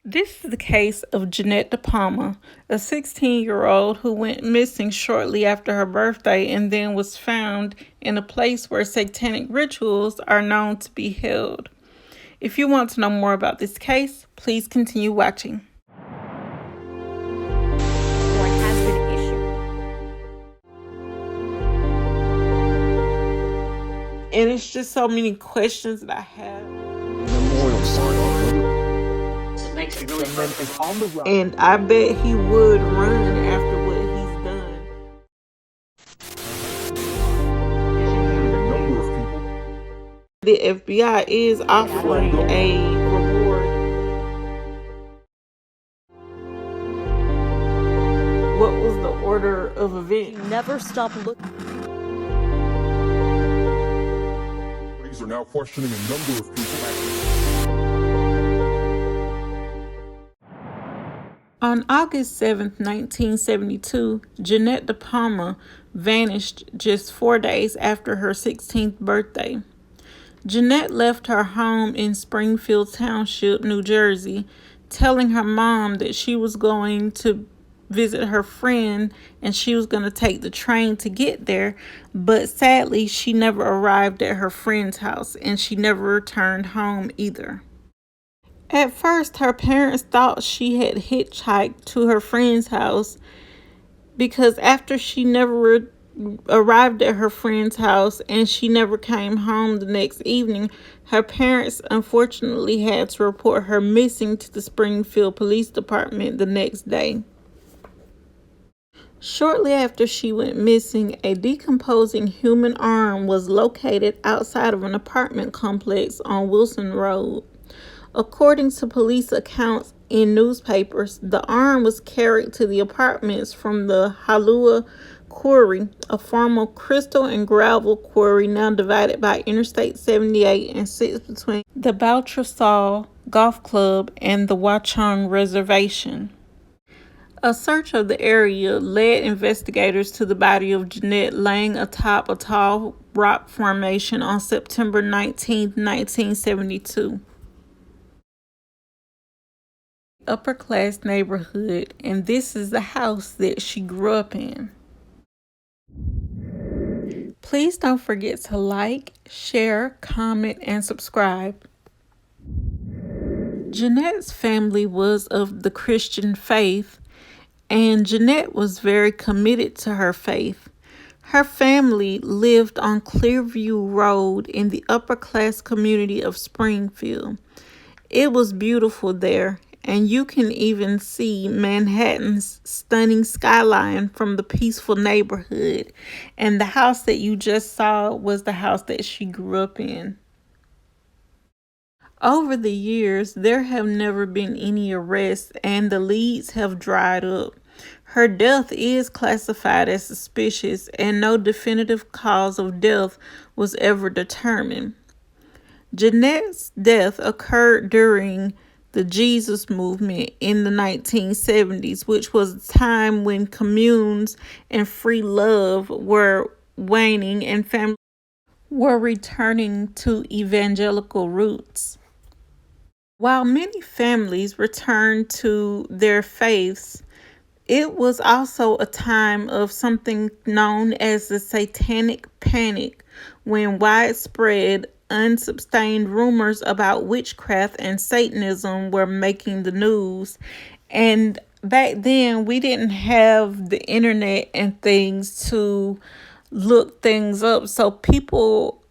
This is the case of Jeannette De Palma, a 16-year-old who went missing shortly after her birthday and then was found in a place where satanic rituals are known to be held. If you want to know more about this case, please continue watching. What has been issued. And it's just so many questions that I have. Memorial sign. It makes it really Is on the route. And I bet he would run after what he's done. A number of people. The FBI is offering a reward. What was the order of events? never stop looking. Police are now questioning a number of people. On August 7th, 1972, Jeannette De Palma vanished just 4 days after her 16th birthday. Jeannette left her home in Springfield Township, New Jersey, telling her mom that she was going to visit her friend and she was going to take the train to get there, but sadly she never arrived at her friend's house and she never returned home either. At first, her parents thought she had hitchhiked to her friend's house because after she never arrived at her friend's house and she never came home the next evening, her parents unfortunately had to report her missing to the Springfield Police Department the next day. Shortly after she went missing, a decomposing human arm was located outside of an apartment complex on Wilson Road. According to police accounts in newspapers, the arm was carried to the apartments from the Halua Quarry, a former crystal and gravel quarry now divided by Interstate 78 and sits between the Baltrasal Golf Club and the Watchung Reservation. A search of the area led investigators to the body of Jeannette laying atop a tall rock formation on September 19, 1972. Upper class neighborhood, and this is the house that she grew up in. Please don't forget to like, share, comment, and subscribe. Jeannette's family was of the Christian faith, and Jeannette was very committed to her faith. Her family lived on Clearview Road in the upper class community of Springfield. It was beautiful there, and you can even see Manhattan's stunning skyline from the peaceful neighborhood. And the house that you just saw was the house that she grew up in. Over the years, there have never been any arrests and the leads have dried up. Her death is classified as suspicious and no definitive cause of death was ever determined. Jeannette's death occurred during the Jesus movement in the 1970s, which was a time when communes and free love were waning and families were returning to evangelical roots. While many families returned to their faiths, it was also a time of something known as the Satanic Panic, when widespread unsubstantiated rumors about witchcraft and Satanism were making the news. And back then, we didn't have the internet and things to look things up. So people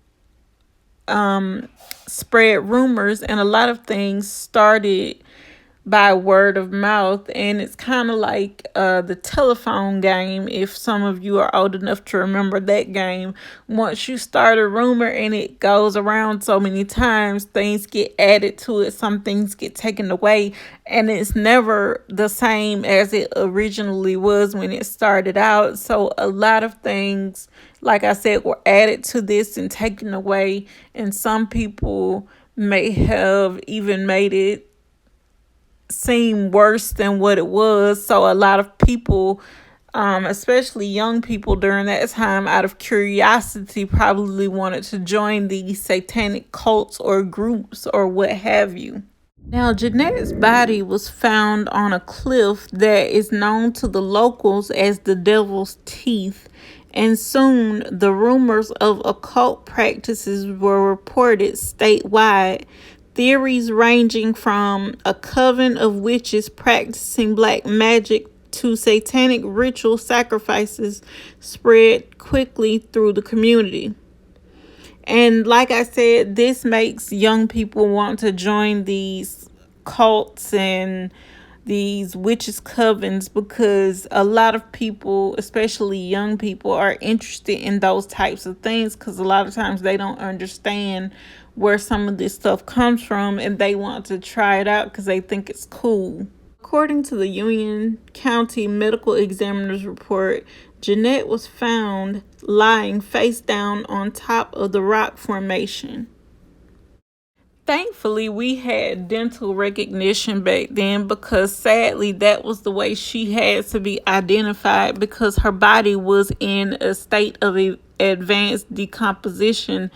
spread rumors, and a lot of things started by word of mouth, and it's kind of like the telephone game, if some of you are old enough to remember that game. Once you start a rumor and it goes around so many times, things get added to it, some things get taken away, and it's never the same as it originally was when it started out. So a lot of things, like I said, were added to this and taken away, and some people may have even made it seem worse than what it was. So a lot of people, especially young people during that time, out of curiosity, probably wanted to join these satanic cults or groups or what have you. Now, Jeanette's body was found on a cliff that is known to the locals as the Devil's Teeth, and soon the rumors of occult practices were reported statewide. Theories ranging from a coven of witches practicing black magic to satanic ritual sacrifices spread quickly through the community. And like I said, this makes young people want to join these cults and these witches' covens, because a lot of people, especially young people, are interested in those types of things because a lot of times they don't understand where some of this stuff comes from and they want to try it out because they think it's cool. According to the Union County Medical Examiner's report, Jeannette was found lying face down on top of the rock formation. Thankfully, we had dental recognition back then, because sadly that was the way she had to be identified, because her body was in a state of advanced decomposition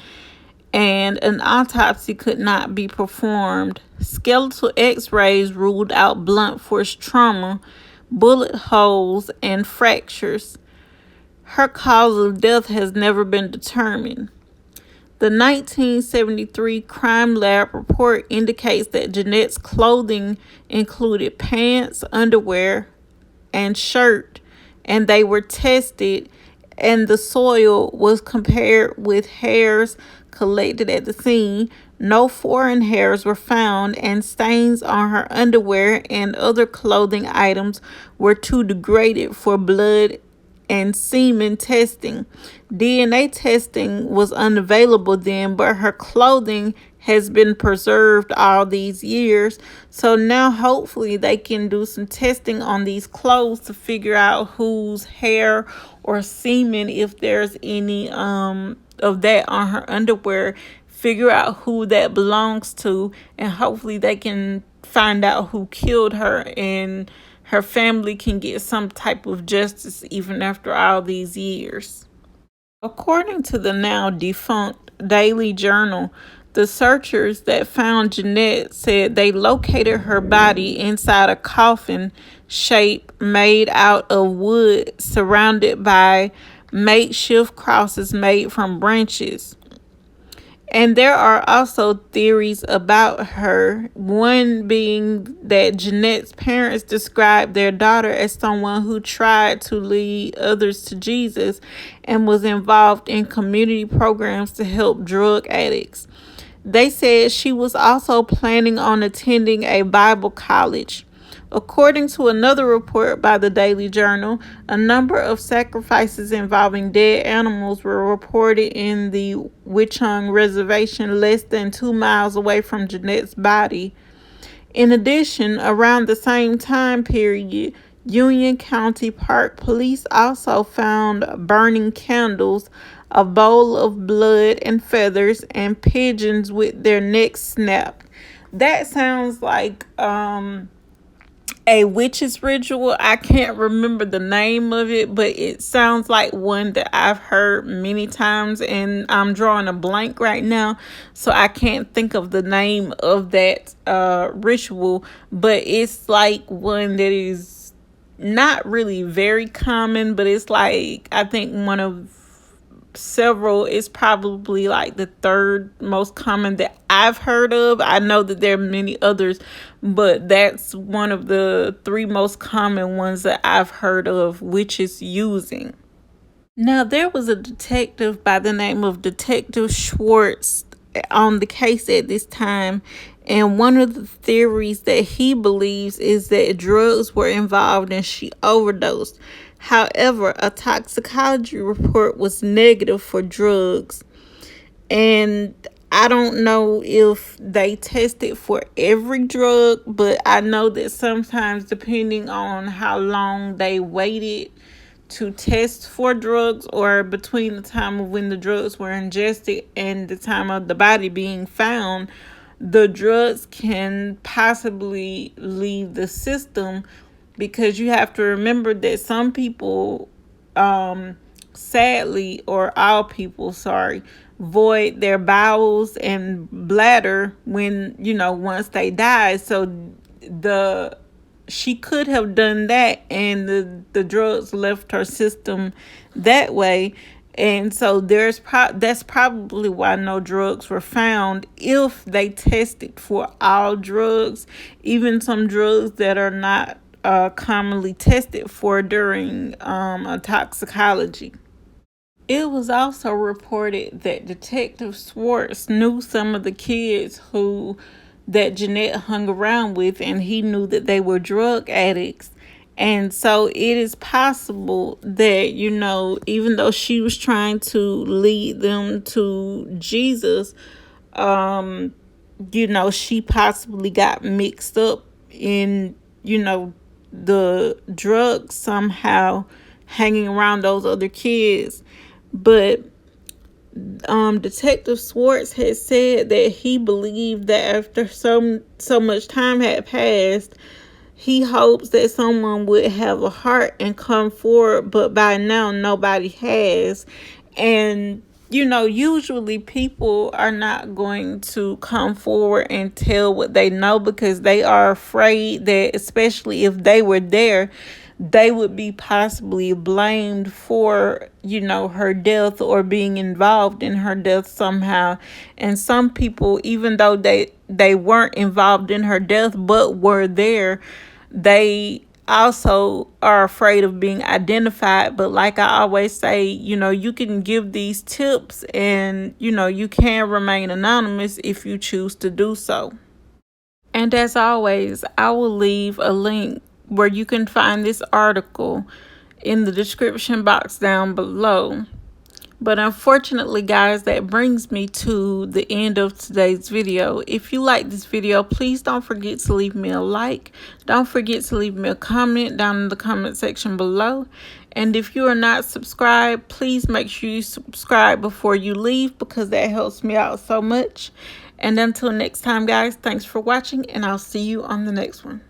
and an autopsy could not be performed. Skeletal x-rays ruled out blunt force trauma, bullet holes, and fractures. Her cause of death has never been determined. The 1973 crime lab report indicates that Jeanette's clothing included pants, underwear, and shirt, and they were tested, and the soil was compared with hairs collected at the scene. No foreign hairs were found, and stains on her underwear and other clothing items were too degraded for blood and semen testing. DNA testing was unavailable then, but her clothing has been preserved all these years. So now hopefully they can do some testing on these clothes to figure out whose hair or semen, if there's any of that on her underwear, figure out who that belongs to, and hopefully they can find out who killed her and her family can get some type of justice even after all these years. According to the now defunct Daily Journal, the searchers that found Jeannette said they located her body inside a coffin shape made out of wood surrounded by makeshift crosses made from branches. And there are also theories about her, one being that Jeanette's parents described their daughter as someone who tried to lead others to Jesus and was involved in community programs to help drug addicts. They said she was also planning on attending a Bible college. According to another report by the Daily Journal, a number of sacrifices involving dead animals were reported in the Wichung Reservation, less than 2 miles away from Jeanette's body. In addition, around the same time period, Union County Park Police also found burning candles, a bowl of blood and feathers, and pigeons with their necks snapped. That sounds like a witch's ritual. I can't remember the name of it, but it sounds like one that I've heard many times, and I'm drawing a blank right now, so I can't think of the name of that ritual, but it's like one that is not really very common, but it's like, I think one of several, is probably like the third most common that I've heard of. I know that there are many others, but that's one of the 3 most common ones that I've heard of witches using. Now, there was a detective by the name of Detective Schwartz on the case at this time, and one of the theories that he believes is that drugs were involved and she overdosed. However, a toxicology report was negative for drugs, and I don't know if they tested for every drug, but I know that sometimes, depending on how long they waited to test for drugs, or between the time of when the drugs were ingested and the time of the body being found, the drugs can possibly leave the system, because you have to remember that some people, sadly, or all people, sorry, void their bowels and bladder when, once they die. So she could have done that, and the drugs left her system that way. And so that's probably why no drugs were found. If they tested for all drugs, even some drugs that are not commonly tested for during toxicology. It was also reported that Detective Schwartz knew some of the kids that Jeannette hung around with, and he knew that they were drug addicts. And so it is possible that, even though she was trying to lead them to Jesus, she possibly got mixed up in, the drugs somehow, hanging around those other kids. But Detective Schwartz had said that he believed that after so much time had passed, he hopes that someone would have a heart and come forward, but by now nobody has. And usually people are not going to come forward and tell what they know, because they are afraid that, especially if they were there, they would be possibly blamed for, her death or being involved in her death somehow. And some people, even though they weren't involved in her death but were there, they also are afraid of being identified. But like I always say, you can give these tips, and you can remain anonymous if you choose to do so. And as always, I will leave a link where you can find this article in the description box down below. But unfortunately, guys, that brings me to the end of today's video. If you like this video, please don't forget to leave me a like. Don't forget to leave me a comment down in the comment section below. And if you are not subscribed, please make sure you subscribe before you leave, because that helps me out so much. And until next time, guys, thanks for watching, and I'll see you on the next one.